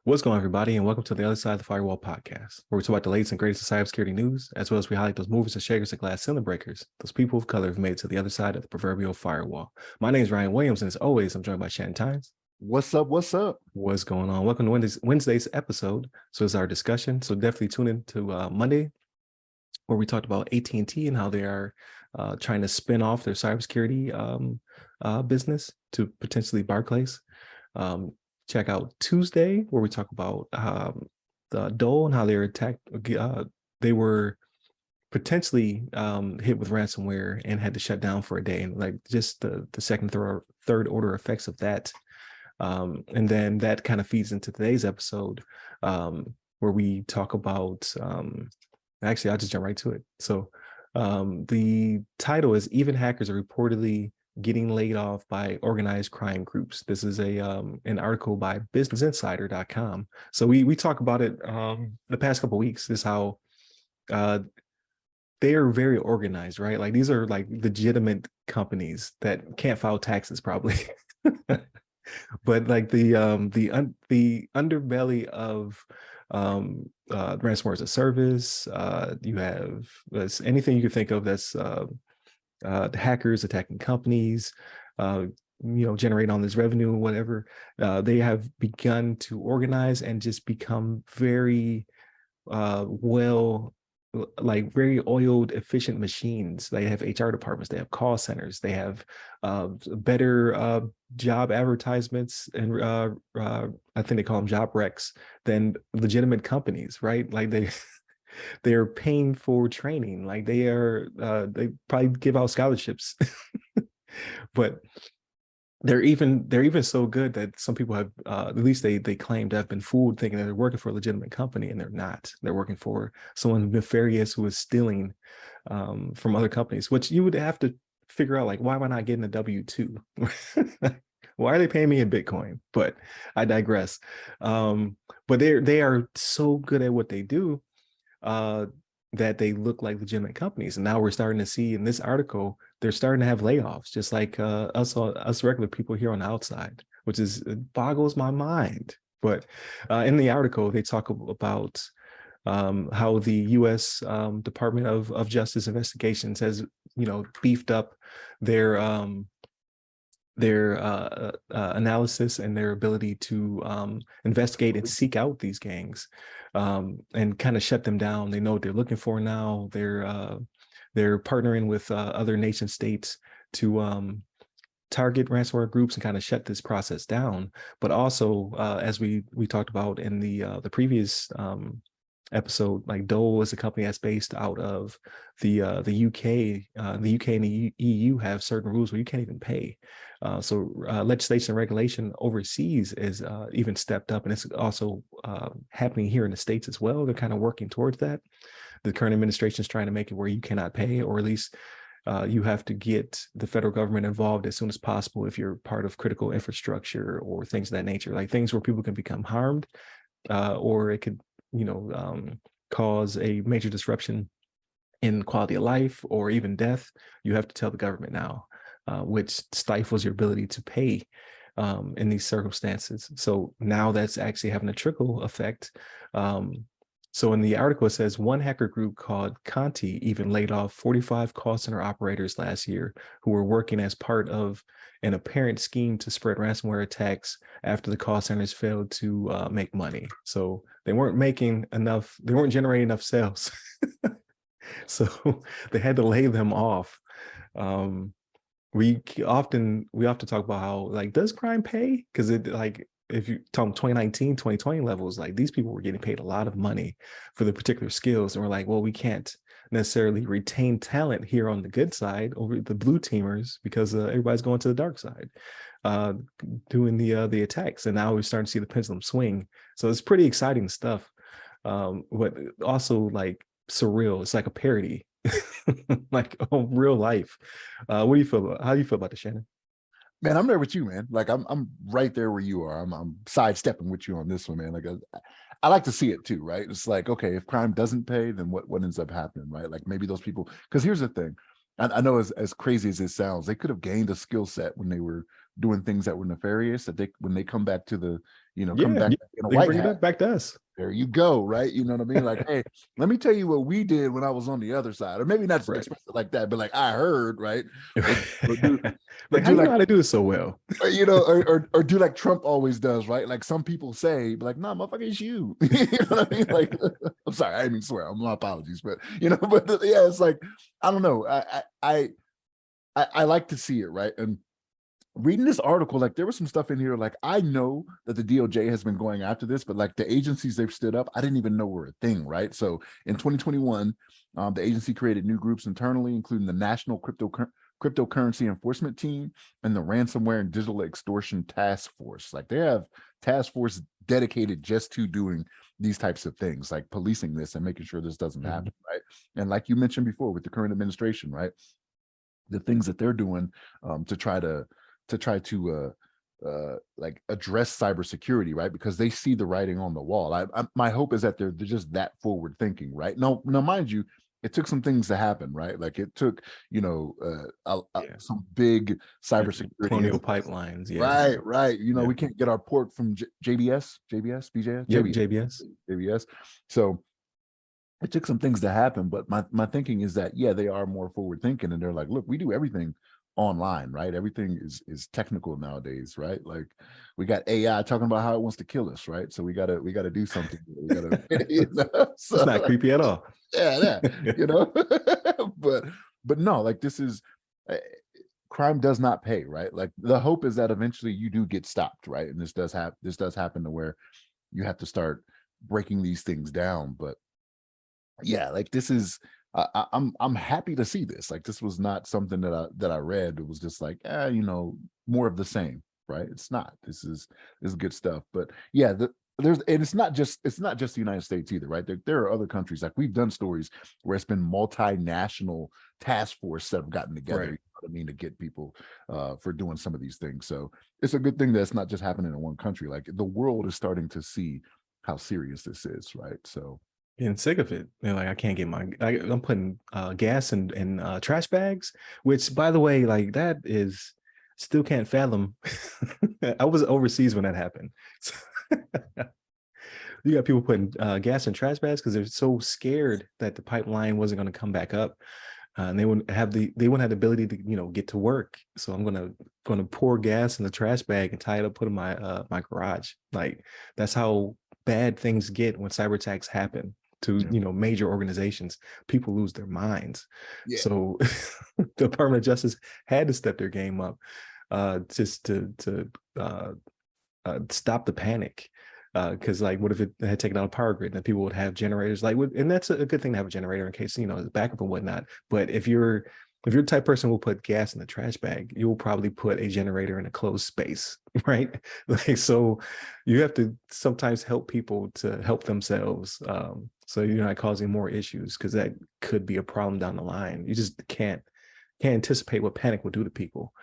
What's going on, everybody, and welcome to the Other Side of the Firewall podcast, where we talk about the latest and greatest of cybersecurity news, as well as we highlight those movers and shakers and glass ceiling breakers, those people of color who've made it to the other side of the proverbial firewall. My name is Ryan Williams, and as always, I'm joined by Shannon. What's up? What's up? What's going on? Welcome to Wednesday's episode. So it's our discussion. So definitely tune in to Monday, where we talked about AT&T and how they are trying to spin off their cybersecurity business to potentially Barclays. Check out Tuesday, where we talk about the Dole and how they were attacked. They were potentially hit with ransomware and had to shut down for a day, and like just the second, third order effects of that. And then that kind of feeds into today's episode, where we talk about. Actually, I'll just jump right to it. So the title is "Even Hackers Are Reportedly Getting Laid Off by Organized Crime Groups." This is an article by BusinessInsider.com. So we talk about it the past couple of weeks. Is how they are very organized, right? Like these are like legitimate companies that can't file taxes probably, but like the underbelly of ransomware as a service. You have anything you can think of that's the hackers attacking companies, generate all this revenue, whatever. They have begun to organize and just become very very oiled, efficient machines. They have HR departments, they have call centers, they have better job advertisements, and I think they call them job recs than legitimate companies, right? Like they're paying for training, like they probably give out scholarships, but they're even so good that some people have at least they claim to have been fooled thinking that they're working for a legitimate company, and they're not. They're working for someone nefarious who is stealing from other companies, which you would have to figure out, like, why am I not getting a W-2? Why are they paying me in Bitcoin? But I digress. But they are so good at what they do that they look like legitimate companies. And now we're starting to see in this article, they're starting to have layoffs, just like us regular people here on the outside, which it boggles my mind. But in the article, they talk about how the U.S. Department of Justice Investigations has, beefed up their analysis and their ability to investigate and seek out these gangs, and kind of shut them down. They know what they're looking for now. They're partnering with other nation states to target ransomware groups and kind of shut this process down. But also, as we talked about in the previous episode, like Dole is a company that's based out of the UK. The UK and the EU have certain rules where you can't even pay. So legislation and regulation overseas is even stepped up, and it's also happening here in the States as well. They're kind of working towards that. The current administration is trying to make it where you cannot pay, or at least you have to get the federal government involved as soon as possible if you're part of critical infrastructure or things of that nature, like things where people can become harmed, or it could cause a major disruption in quality of life or even death. You have to tell the government now, which stifles your ability to pay in these circumstances. So now that's actually having a trickle effect. So in the article, it says one hacker group called Conti even laid off 45 call center operators last year who were working as part of an apparent scheme to spread ransomware attacks after the call centers failed to make money. So they weren't making enough, they weren't generating enough sales. So they had to lay them off. We often talk about how, like, does crime pay? Because it, like, if you talk 2019, 2020 levels, like these people were getting paid a lot of money for the particular skills. And we're like, well, we can't necessarily retain talent here on the good side over the blue teamers because everybody's going to the dark side, doing the attacks. And now we're starting to see the pendulum swing. So it's pretty exciting stuff. But also like surreal. It's like a parody, like real life. What do you feel about? How do you feel about this, Shannon? Man, I'm there with you, man. Like I'm right there where you are. I'm sidestepping with you on this one, man. Like I like to see it too, right? It's like, okay, if crime doesn't pay, then what ends up happening, right? Like maybe those people, because here's the thing. I know as crazy as it sounds, they could have gained a skill set when they were doing things that were nefarious, that when they come back to the, come Yeah, back in a they can white bring it hat, up back to us. there you go, right? You know what I mean? Like, hey, let me tell you what we did when I was on the other side, or maybe not Right. express it like that, but like I heard, right? Or do or Like, how do you know like how to do it so well? or do like Trump always does, right? Like some people say, like, nah, motherfucker, it's you. You know what I mean? Like, I'm sorry, I didn't mean swear. My apologies, but but yeah, it's like I don't know. I like to see it, right? And reading this article, like there was some stuff in here, like I know that the DOJ has been going after this, but like the agencies they've stood up, I didn't even know were a thing, right? So in 2021, the agency created new groups internally, including the National Cryptocurrency Enforcement Team and the Ransomware and Digital Extortion Task Force. Like they have task force dedicated just to doing these types of things, like policing this and making sure this doesn't happen, right? And like you mentioned before with the current administration, right? The things that they're doing to try to like address cybersecurity, right? Because they see the writing on the wall. My hope is that they're just that forward thinking, right? Now, mind you, it took some things to happen, right? Like it took, some big cybersecurity Colonial incidents. pipelines. Yeah. Right. Yeah. We can't get our port from JBS, Yep. JBS. JBS. So it took some things to happen, but my thinking is that, yeah, they are more forward thinking, and they're like, look, we do everything online, right? Everything is technical nowadays, right? Like we got AI talking about how it wants to kill us, right? So we gotta do something. We gotta so, It's not creepy at all. yeah, but no, like this is crime does not pay, right? Like the hope is that eventually you do get stopped, right? And this does happen to where you have to start breaking these things down, but yeah, like this is I'm happy to see this. Like this was not something that I read. It was just like, more of the same, right? It's not. This is good stuff. But yeah, and it's not just the United States either, right? There are other countries, like we've done stories where it's been multinational task force that have gotten together, Right. you know what I mean, to get people for doing some of these things. So it's a good thing that it's not just happening in one country. Like the world is starting to see how serious this is, right? So Getting sick of it. They're like, I can't get I'm putting gas in trash bags, which by the way, like that is still can't fathom. I was overseas when that happened. So you got people putting gas in trash bags because they're so scared that the pipeline wasn't going to come back up. And they wouldn't have the ability to get to work. So I'm gonna pour gas in the trash bag and tie it up, put it in my my garage. Like that's how bad things get when cyber attacks happen to major organizations. People lose their minds. yeah. So the Department of Justice had to step their game up just to stop the panic. Because like, what if it had taken out a power grid? Then people would have generators. Like, and that's a good thing to have a generator in case it's backup and whatnot. But if you're the type of person who will put gas in the trash bag, you will probably put a generator in a closed space, right? Like, so you have to sometimes help people to help themselves, so you're not causing more issues, because that could be a problem down the line. You just can't anticipate what panic will do to people.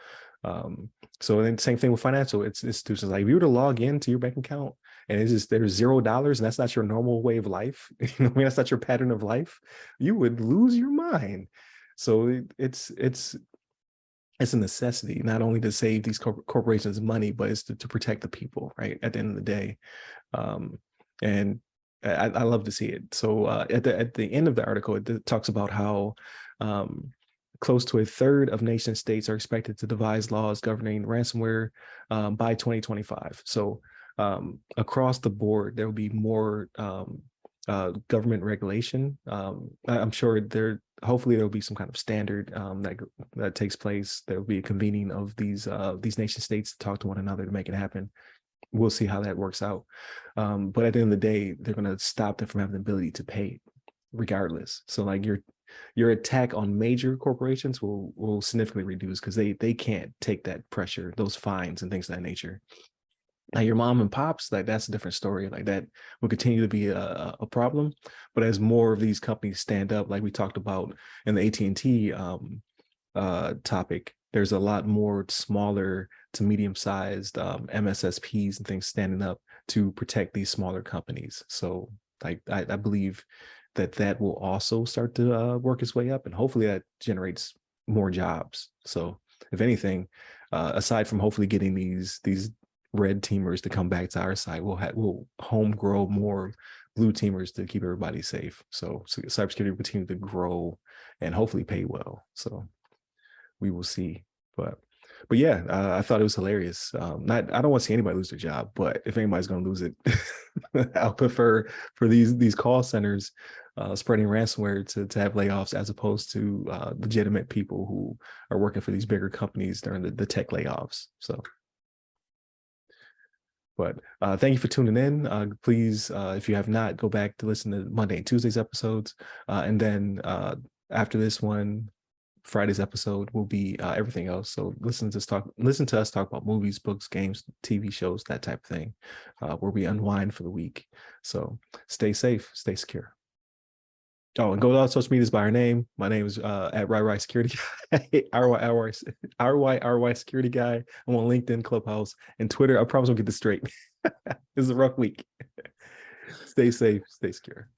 So then same thing with financial institutions. Like if you were to log into your bank account and it's just there's $0 and that's not your normal way of life, that's not your pattern of life, you would lose your mind. So it's a necessity, not only to save these corporations money, but it's to protect the people, right? At the end of the day. And I love to see it. So at the end of the article, it talks about how close to a third of nation states are expected to devise laws governing ransomware by 2025. So across the board, there will be more government regulation. I'm sure hopefully there will be some kind of standard that takes place. There will be a convening of these nation states to talk to one another to make it happen. We'll see how that works out. But at the end of the day, they're going to stop them from having the ability to pay regardless. So like your attack on major corporations will significantly reduce because they can't take that pressure, those fines and things of that nature. Now your mom and pops, like that's a different story. Like that will continue to be a problem. But as more of these companies stand up, like we talked about in the AT&T topic, there's a lot more smaller to medium-sized MSSPs and things standing up to protect these smaller companies. So like I believe that will also start to work its way up, and hopefully that generates more jobs. So if anything, aside from hopefully getting these red teamers to come back to our side, we'll home grow more blue teamers to keep everybody safe. So cybersecurity will continue to grow and hopefully pay well. So we will see. But yeah, I thought it was hilarious. I don't want to see anybody lose their job, but if anybody's going to lose it, I'll prefer for these call centers spreading ransomware to have layoffs as opposed to legitimate people who are working for these bigger companies during the tech layoffs. So, but thank you for tuning in. Please, if you have not, go back to listen to Monday and Tuesday's episodes, and then after this one, Friday's episode will be everything else. So listen to us talk about movies, books, games, TV shows, that type of thing, where we unwind for the week. So stay safe, stay secure. Oh, and go to all social medias by our name. My name is at RAAS Security Guy, RYRY Security Guy. I'm on LinkedIn, Clubhouse, and Twitter. I promise I'll get this straight. This is a rough week. Stay safe, stay secure.